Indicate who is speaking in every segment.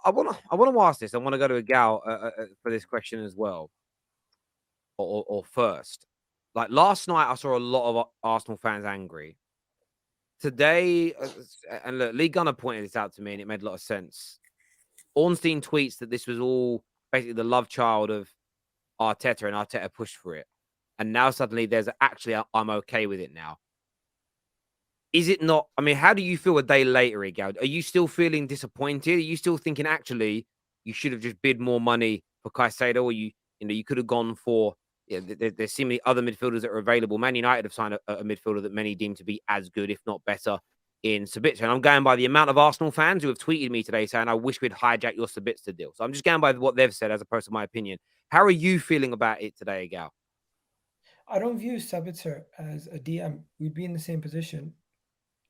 Speaker 1: I want to ask this. I want to go to a gal for this question as well, or first. Like last night, I saw a lot of Arsenal fans angry. Today, and look, Lee Gunner pointed this out to me, and it made a lot of sense. Ornstein tweets that this was all basically the love child of Arteta, and Arteta pushed for it. And now suddenly there's actually I'm okay with it now. Is it not? I mean, how do you feel a day later, Igal? Are you still feeling disappointed? Are you still thinking actually you should have just bid more money for Caicedo, or you could have gone for? Yeah, there's seemingly other midfielders that are available. Man United have signed a midfielder that many deem to be as good, if not better, in Sabitzer. And I'm going by the amount of Arsenal fans who have tweeted me today saying, "I wish we'd hijack your Sabitzer deal." So I'm just going by what they've said as opposed to my opinion. How are you feeling about it today, Igal?
Speaker 2: I don't view Sabitzer as a DM. We'd be in the same position,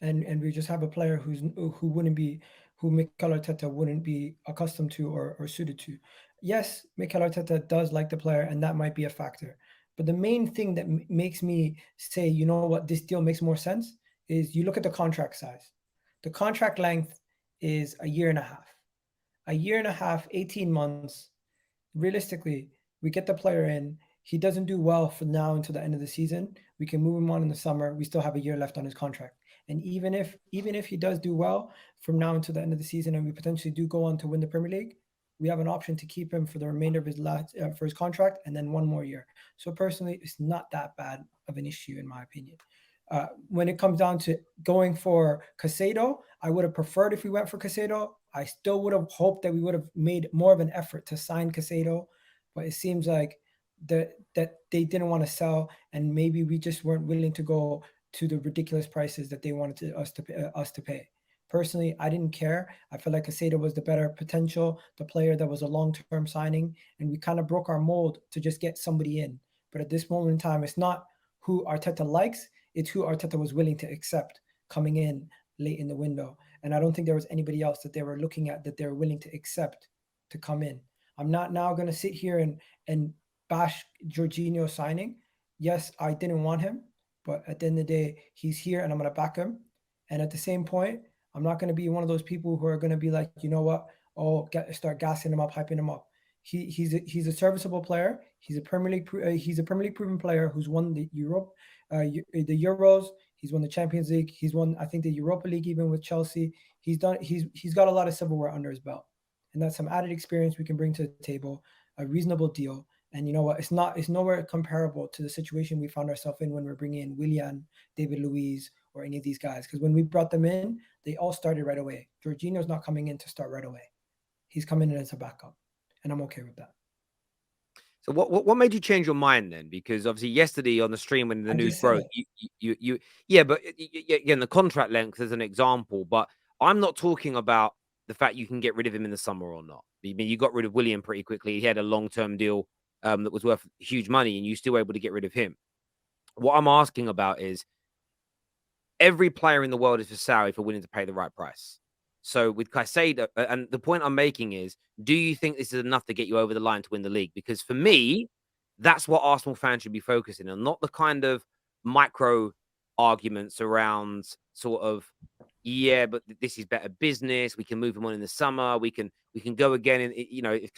Speaker 2: and we just have a player who wouldn't be who Mikel Arteta wouldn't be accustomed to or suited to. Yes, Mikel Arteta does like the player, and that might be a factor. But the main thing that makes me say, you know what, this deal makes more sense is you look at the contract size. The contract length is a year and a half. A year and a half, 18 months. Realistically, we get the player in. He doesn't do well from now until the end of the season. We can move him on in the summer. We still have a year left on his contract. And even if he does do well from now until the end of the season, and we potentially do go on to win the Premier League, we have an option to keep him for the remainder of his last for his contract, and then one more year. So personally, it's not that bad of an issue in my opinion. When it comes down to going for Casado, I would have preferred if we went for Casado. I still would have hoped that we would have made more of an effort to sign Casado, but it seems like that they didn't want to sell, and maybe we just weren't willing to go to the ridiculous prices that they wanted us to pay. Personally, I didn't care. I felt like Casado was the better potential, the player that was a long-term signing, and we kind of broke our mold to just get somebody in. But at this moment in time, it's not who Arteta likes, it's who Arteta was willing to accept coming in late in the window. And I don't think there was anybody else that they were looking at that they were willing to accept to come in. I'm not now going to sit here and bash Jorginho signing. Yes, I didn't want him, but at the end of the day, he's here and I'm going to back him. And at the same point, I'm not going to be one of those people who are going to be like, you know what? Oh, start gassing him up, hyping him up. He's a serviceable player. He's a Premier League proven player who's won the the Euros. He's won the Champions League. He's won, I think, the Europa League even with Chelsea. He's got a lot of silverware under his belt, and that's some added experience we can bring to the table. A reasonable deal, and you know what? It's nowhere comparable to the situation we found ourselves in when we're bringing in Willian, David Luiz, or any of these guys. Because when we brought them in, they all started right away. Jorginho's not coming in to start right away. He's coming in as a backup, and I'm okay with that.
Speaker 1: So what made you change your mind then? Because obviously yesterday on the stream when the
Speaker 2: I
Speaker 1: news
Speaker 2: just said
Speaker 1: broke,
Speaker 2: it.
Speaker 1: you yeah, but again the contract length as an example. But I'm not talking about the fact you can get rid of him in the summer or not. I mean, you got rid of William pretty quickly. He had a long term deal that was worth huge money, and you still able to get rid of him. What I'm asking about is every player in the world is for sale if you're willing to pay the right price. So with Caicedo, and the point I'm making is, do you think this is enough to get you over the line to win the league? Because for me, that's what Arsenal fans should be focusing on, not the kind of micro arguments around sort of, yeah, but this is better business. We can move him on in the summer. We can go again in,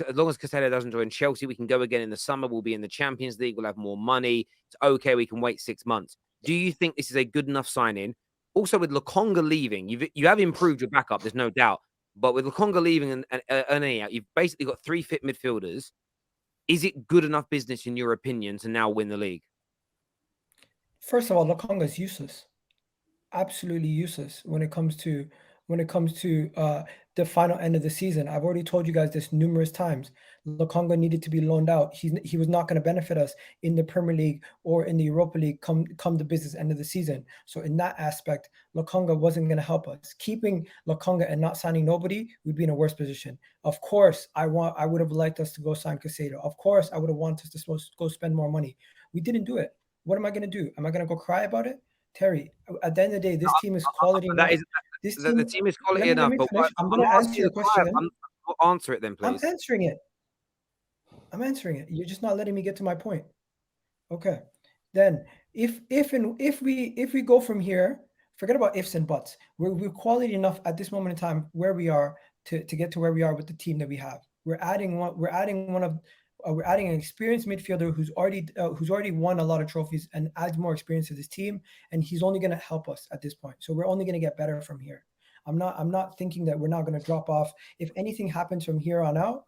Speaker 1: as long as Caicedo doesn't join Chelsea, we can go again in the summer. We'll be in the Champions League. We'll have more money. It's okay. We can wait 6 months. Do you think this is a good enough signing? Also, with Lokonga leaving, you have improved your backup. There's no doubt. But with Lokonga leaving and Ernie out, you've basically got three fit midfielders. Is it good enough business, in your opinion, to now win the league?
Speaker 2: First of all, Lokonga is useless. Absolutely useless when it comes to the final end of the season. I've already told you guys this numerous times. Lokonga needed to be loaned out. He was not going to benefit us in the Premier League or in the Europa League come the business end of the season. So in that aspect, Lokonga wasn't going to help us. Keeping Lokonga and not signing nobody, we'd be in a worse position. Of course, I would have liked us to go sign Casado. Of course, I would have wanted us to go spend more money. We didn't do it. What am I going to do? Am I going to go cry about it? Terry, at the end of the day, this team is quality
Speaker 1: That
Speaker 2: enough.
Speaker 1: is
Speaker 2: This
Speaker 1: the
Speaker 2: team,
Speaker 1: team is quality
Speaker 2: let
Speaker 1: enough.
Speaker 2: me
Speaker 1: But
Speaker 2: finish. I'm
Speaker 1: I'm
Speaker 2: going to
Speaker 1: not
Speaker 2: answer
Speaker 1: asking you
Speaker 2: your
Speaker 1: to cry.
Speaker 2: question.
Speaker 1: Answer it then,
Speaker 2: I'm
Speaker 1: please.
Speaker 2: answering it. I'm answering it. You're just not letting me get to my point. Okay. Then if we go from here, forget about ifs and buts. We're quality enough at this moment in time where we are to get to where we are with the team that we have. We're adding an experienced midfielder who's already won a lot of trophies and adds more experience to this team, and he's only going to help us at this point. So we're only going to get better from here. I'm not thinking that we're not going to drop off. If anything happens from here on out,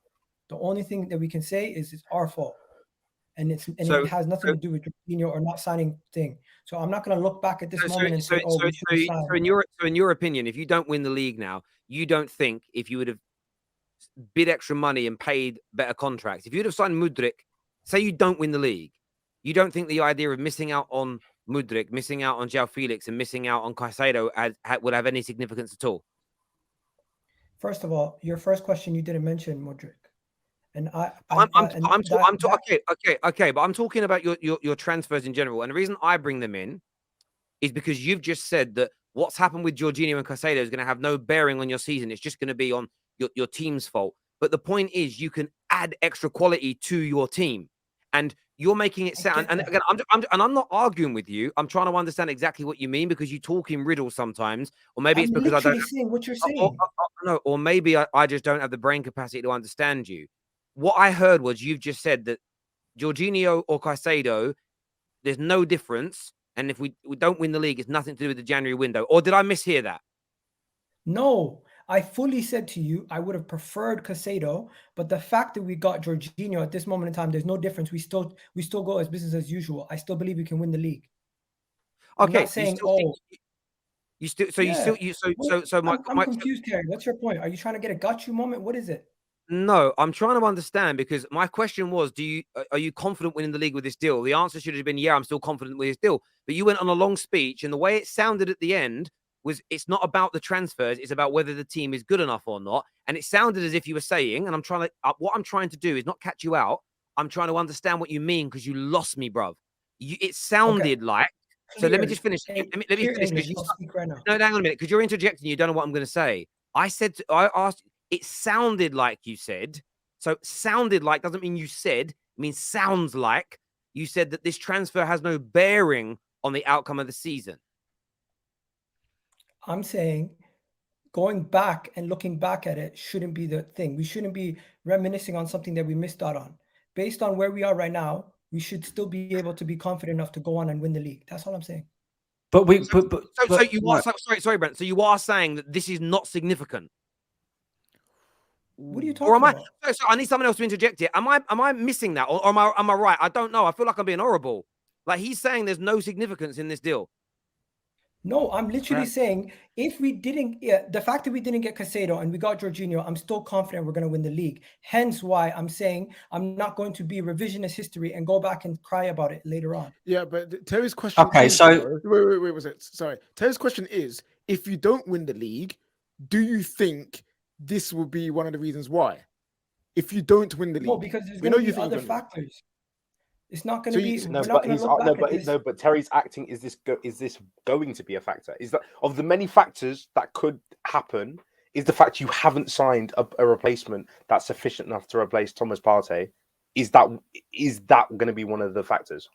Speaker 2: the only thing that we can say is it's our fault. And it has nothing to do with Jorginho or not signing thing. So I'm not going to look back at this moment and say, "Oh, we should have signed."
Speaker 1: So in your opinion, if you don't win the league now, you don't think if you would have bid extra money and paid better contracts, if you'd have signed Mudryk, say you don't win the league, you don't think the idea of missing out on Mudryk, missing out on João Felix, and missing out on Caicedo would have any significance at all?
Speaker 2: First of all, your first question, you didn't mention Mudryk. And but I'm talking about your transfers in general. And the reason I bring them in is because you've just said that what's happened with Jorginho and Caicedo is going to have no bearing on your season. It's just going to be on your team's fault. But the point is, you can add extra quality to your team, and you're making it sound. And again, I'm not arguing with you. I'm trying to understand exactly what you mean, because you talk in riddles sometimes, or maybe it's because I don't. Saying what you're saying.
Speaker 1: Or maybe I just don't have the brain capacity to understand you. What I heard was you've just said that Jorginho or Caicedo, there's no difference. And if we don't win the league, it's nothing to do with the January window. Or did I mishear that?
Speaker 2: No, I fully said to you, I would have preferred Caicedo, but the fact that we got Jorginho at this moment in time, there's no difference. We still go as business as usual. I still believe we can win the league.
Speaker 1: Okay,
Speaker 2: I'm not saying,
Speaker 1: I'm
Speaker 2: confused, Terry. What's your point? Are you trying to get a got you moment? What is it?
Speaker 1: No, I'm trying to understand, because my question was, are you confident winning the league with this deal? The answer should have been, yeah, I'm still confident with this deal. But you went on a long speech, and the way it sounded at the end was, it's not about the transfers, it's about whether the team is good enough or not. And it sounded as if you were saying, and what I'm trying to do is not catch you out. I'm trying to understand what you mean, because you lost me, bruv. It sounded like. So let me just finish. Let me finish. No, hang on a minute, because you're interjecting. You don't know what I'm going to say. I asked. It sounded like you said. So sounded like doesn't mean you said. It means sounds like you said that this transfer has no bearing on the outcome of the season.
Speaker 2: I'm saying going back and looking back at it shouldn't be the thing. We shouldn't be reminiscing on something that we missed out on. Based on where we are right now, we should still be able to be confident enough to go on and win the league. That's all I'm saying.
Speaker 1: Sorry, Brent. So you are saying that this is not significant?
Speaker 2: What are you talking about?
Speaker 1: So I need someone else to interject here. Am I missing that, or am I right? I don't know. I feel like I'm being horrible. Like, he's saying there's no significance in this deal.
Speaker 2: No, I'm literally saying if we didn't, the fact that we didn't get Caicedo and we got Jorginho, I'm still confident we're going to win the league. Hence why I'm saying I'm not going to be revisionist history and go back and cry about it later on.
Speaker 3: Yeah, but Terry's question. Okay, so wait, was it? Sorry, Terry's question is: if you don't win the league, do you think this will be one of the reasons why? If you don't win the league,
Speaker 2: no, because there's going to be other factors. It's not going to be.
Speaker 4: But Terry's acting. Is this going to be a factor? Is that of the many factors that could happen? Is the fact you haven't signed a replacement that's sufficient enough to replace Thomas Partey? Is that going to be one of the factors?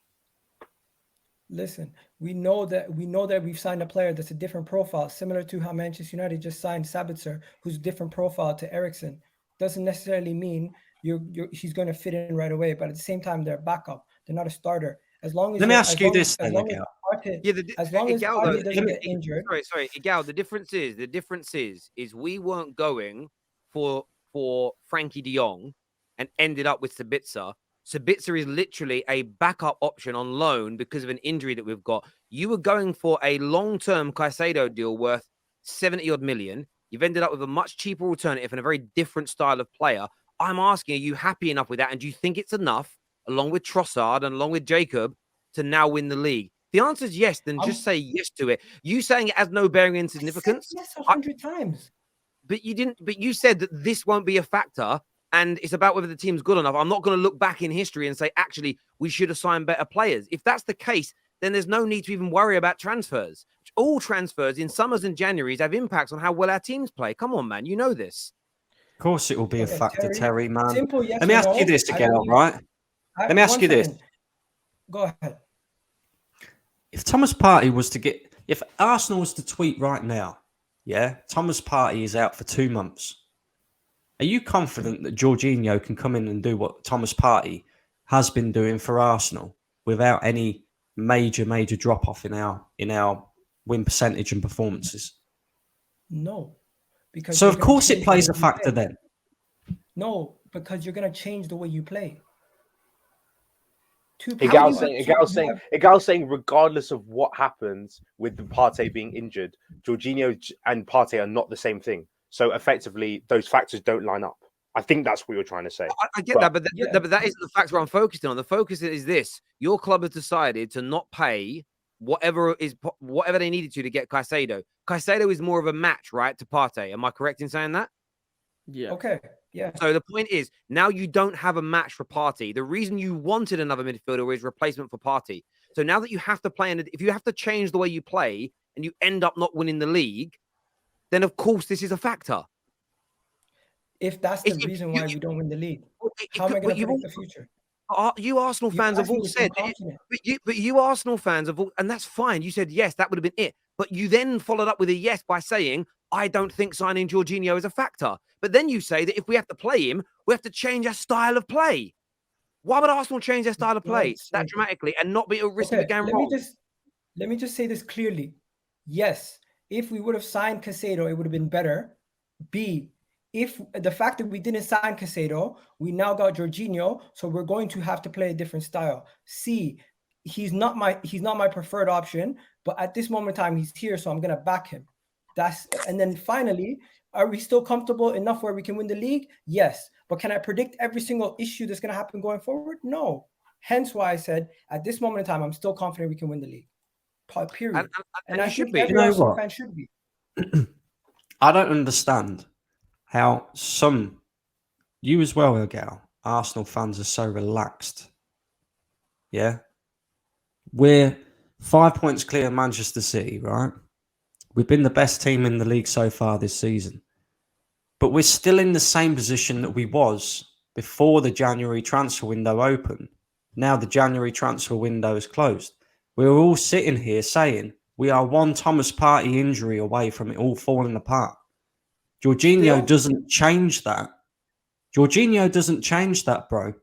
Speaker 2: Listen, we know that we've signed a player that's a different profile, similar to how Manchester United just signed Sabitzer, who's a different profile to Eriksen. Doesn't necessarily mean he's going to fit in right away, but at the same time, they're a backup. They're not a starter. As long as
Speaker 5: let me ask you this,
Speaker 2: as long as Partey doesn't get injured.
Speaker 1: Sorry, Igal. The difference is we weren't going for Frankie De Jong and ended up with Sabitzer. Sabitzer is literally a backup option on loan because of an injury that we've got. You were going for a long-term Caicedo deal worth 70-odd million. You've ended up with a much cheaper alternative and a very different style of player. I'm asking, are you happy enough with that? And do you think it's enough, along with Trossard and along with Jacob, to now win the league? The answer is yes, then just say yes to it. You saying it has no bearing in significance?
Speaker 2: Yes, 100 times.
Speaker 1: But you didn't. But you said that this won't be a factor, and it's about whether the team's good enough. I'm not going to look back in history and say, actually, we should have signed better players. If that's the case, then there's no need to even worry about transfers. All transfers in summers and Januaries have impacts on how well our teams play. Come on, man. You know this.
Speaker 5: Of course it will be a factor, Terry, man.
Speaker 2: Simple, yes.
Speaker 5: Let me ask you this again, right? Let me ask you this.
Speaker 2: Go ahead.
Speaker 5: If Thomas Partey was to get... If Arsenal was to tweet right now, yeah, Thomas Partey is out for 2 months. Are you confident that Jorginho can come in and do what Thomas Partey has been doing for Arsenal without any major drop off in our win percentage and performances?
Speaker 2: No, because
Speaker 5: so of course it plays a factor then.
Speaker 2: No, because you're going to change the way you play.
Speaker 4: Igal's saying, regardless of what happens with the Partey being injured, Jorginho and Partey are not the same thing. So effectively, those factors don't line up. I think that's what you're trying to say.
Speaker 1: I get that, but that isn't the factor I'm focusing on. The focus is this: your club has decided to not pay whatever they needed to get Caicedo. Caicedo is more of a match, right, to Partey. Am I correct in saying that?
Speaker 3: Yeah.
Speaker 2: Okay. Yeah.
Speaker 1: So the point is, now you don't have a match for Partey. The reason you wanted another midfielder is replacement for Partey. So now that you have to play, if you have to change the way you play and you end up not winning the league, then of course this is a factor.
Speaker 2: If that's the reason why we don't win the league, how am I going to predict the future?
Speaker 1: You Arsenal fans have all said, but you Arsenal fans have all, and that's fine. You said yes, that would have been it. But you then followed up with a yes by saying, I don't think signing Jorginho is a factor. But then you say that if we have to play him, we have to change our style of play. Why would Arsenal change their style of play that dramatically and not be at risk of getting wrong?
Speaker 2: Let me just say this clearly. Yes, if we would have signed Caicedo, it would have been better. B, if the fact that we didn't sign Caicedo, we now got Jorginho, so we're going to have to play a different style. C, he's not my preferred option, but at this moment in time, he's here, so I'm gonna back him. And then finally, are we still comfortable enough where we can win the league? Yes, but can I predict every single issue that's gonna happen going forward? No. Hence why I said at this moment in time, I'm still confident we can win the league. Period. And I should be. Every Arsenal fan should be.
Speaker 5: I don't understand how you as well, Gal, Arsenal fans are so relaxed. Yeah? We're 5 points clear of Manchester City, right? We've been the best team in the league so far this season. But we're still in the same position that we was before the January transfer window opened. Now the January transfer window is closed. We're all sitting here saying we are one Thomas Partey injury away from it all falling apart. Jorginho doesn't change that. Jorginho doesn't change that, bro.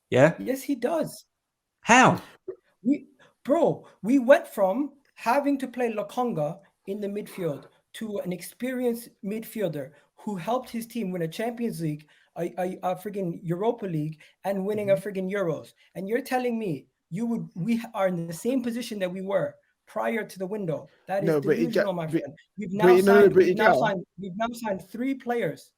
Speaker 5: Yeah?
Speaker 2: Yes, he does.
Speaker 5: How?
Speaker 2: We went from having to play Lokonga in the midfield to an experienced midfielder who helped his team win a Champions League, a friggin' Europa League, and winning a friggin' Euros. And you're telling me we are in the same position that we were prior to the window. That is delusional, my friend. We've now signed 3 players.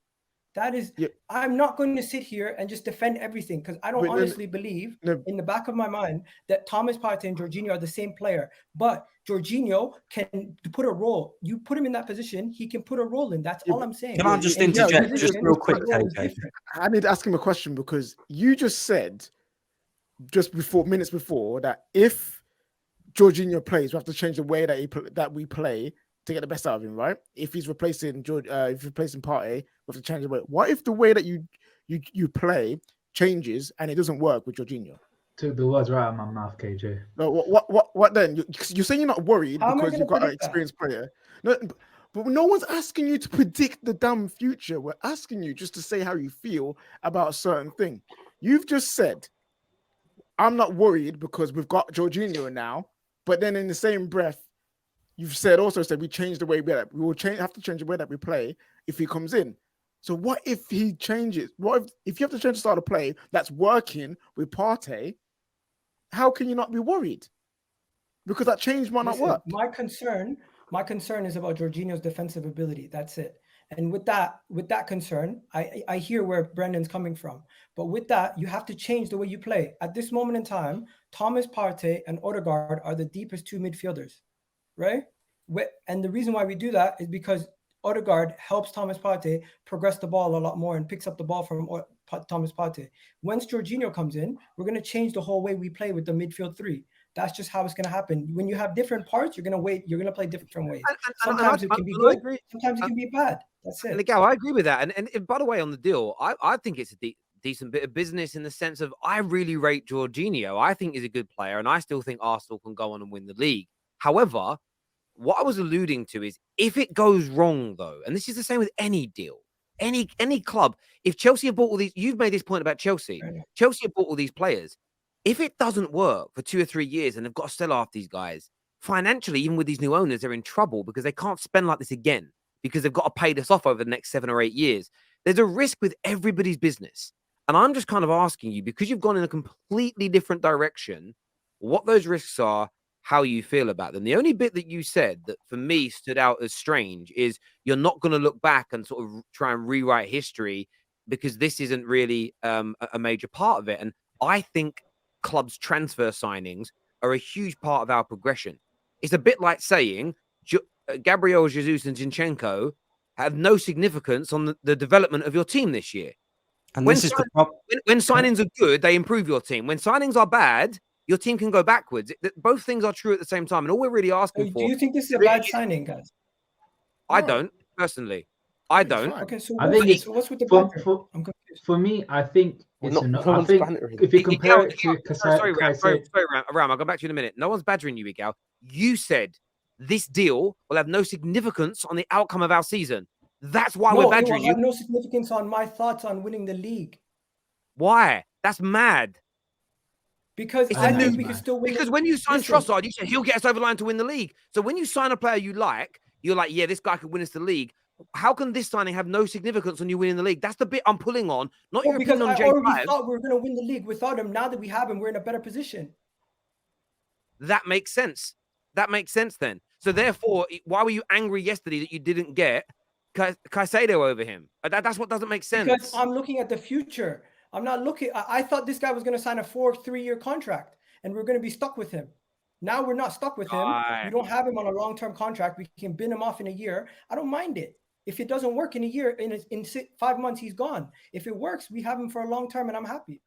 Speaker 2: That is, I'm not going to sit here and just defend everything because I don't honestly believe in the back of my mind that Thomas Partey and Jorginho are the same player. But Jorginho can put a role. You put him in that position, he can put a role in. That's all I'm saying.
Speaker 5: Can I just interject just real quick, KK?
Speaker 3: I need to ask him a question because you just said just minutes before that if Jorginho plays, we have to change the way that we play to get the best out of him, right? If he's replacing Partey, we have to change the way. What if the way that you play changes and it doesn't work with Jorginho?
Speaker 6: Took the words right out of my mouth, KJ.
Speaker 3: No, what then? You're saying you're not worried because you've got an experienced player. No, but no one's asking you to predict the damn future. We're asking you just to say how you feel about a certain thing. You've just said, I'm not worried because we've got Jorginho now, but then in the same breath, you've also said we change the way we will have to change the way that we play if he comes in. So what if he changes? What if you have to change the style of play that's working with Partey? How can you not be worried? Because that change might not work.
Speaker 2: My concern is about Jorginho's defensive ability. That's it. And with that concern, I hear where Brendan's coming from. But with that, you have to change the way you play. At this moment in time, Thomas Partey and Odegaard are the deepest 2 midfielders, right? And the reason why we do that is because Odegaard helps Thomas Partey progress the ball a lot more and picks up the ball from Thomas Partey. Once Jorginho comes in, we're going to change the whole way we play with the midfield 3. That's just how it's going to happen. When you have different parts, you're going to play different ways. Sometimes it can be good, sometimes it can be bad. That's it.
Speaker 1: And again, I agree with that. And by the way, on the deal, I think it's a decent bit of business in the sense of I really rate Jorginho. I think he's a good player, and I still think Arsenal can go on and win the league. However, what I was alluding to is if it goes wrong, though, and this is the same with any deal, any club. If Chelsea have bought all these, you've made this point about Chelsea. Chelsea have bought all these players. If it doesn't work for 2 or 3 years and they've got to sell off these guys, financially, even with these new owners, they're in trouble because they can't spend like this again because they've got to pay this off over the next 7 or 8 years. There's a risk with everybody's business. And I'm just kind of asking you, because you've gone in a completely different direction, what those risks are, how you feel about them. The only bit that you said that for me stood out as strange is you're not going to look back and sort of try and rewrite history because this isn't really a major part of it. And I think clubs' transfer signings are a huge part of our progression. It's a bit like saying Gabriel Jesus and Zinchenko have no significance on the development of your team this year.
Speaker 5: And when
Speaker 1: signings are good, they improve your team. When signings are bad, your team can go backwards. Both things are true at the same time. And all we're really asking for...
Speaker 2: Do you think this is a bad signing, guys?
Speaker 1: I don't, personally. I don't.
Speaker 2: Okay, so
Speaker 6: I think
Speaker 2: what's with the
Speaker 6: for me, I think it's
Speaker 4: I think
Speaker 6: if you compare it to
Speaker 1: Sorry, Ram, I'll go back to you in a minute. No one's badgering you, Miguel. You said this deal will have no significance on the outcome of our season. That's why we're badgering you.
Speaker 2: It will have no significance on my thoughts on winning the league.
Speaker 1: Why? That's mad.
Speaker 2: Because I think we can still win.
Speaker 1: Because when you sign Trossard, you said he'll get us over the line to win the league. So when you sign a player you like, you're like, yeah, this guy could win us the league. How can this signing have no significance on you winning the league? That's the bit I'm pulling on, not your opinion on J5.
Speaker 2: I already thought we were going to win the league without him. Now that we have him, we're in a better position.
Speaker 1: That makes sense. That makes sense then. So therefore, why were you angry yesterday that you didn't get Caicedo over him? That's what doesn't make sense.
Speaker 2: Because I'm looking at the future. I'm not looking. I thought this guy was going to sign a 3-year contract and we're going to be stuck with him. Now we're not stuck with him. We don't have him on a long-term contract. We can bin him off in a year. I don't mind it. If it doesn't work in a year, in 5 months, he's gone. If it works, we have him for a long term and I'm happy.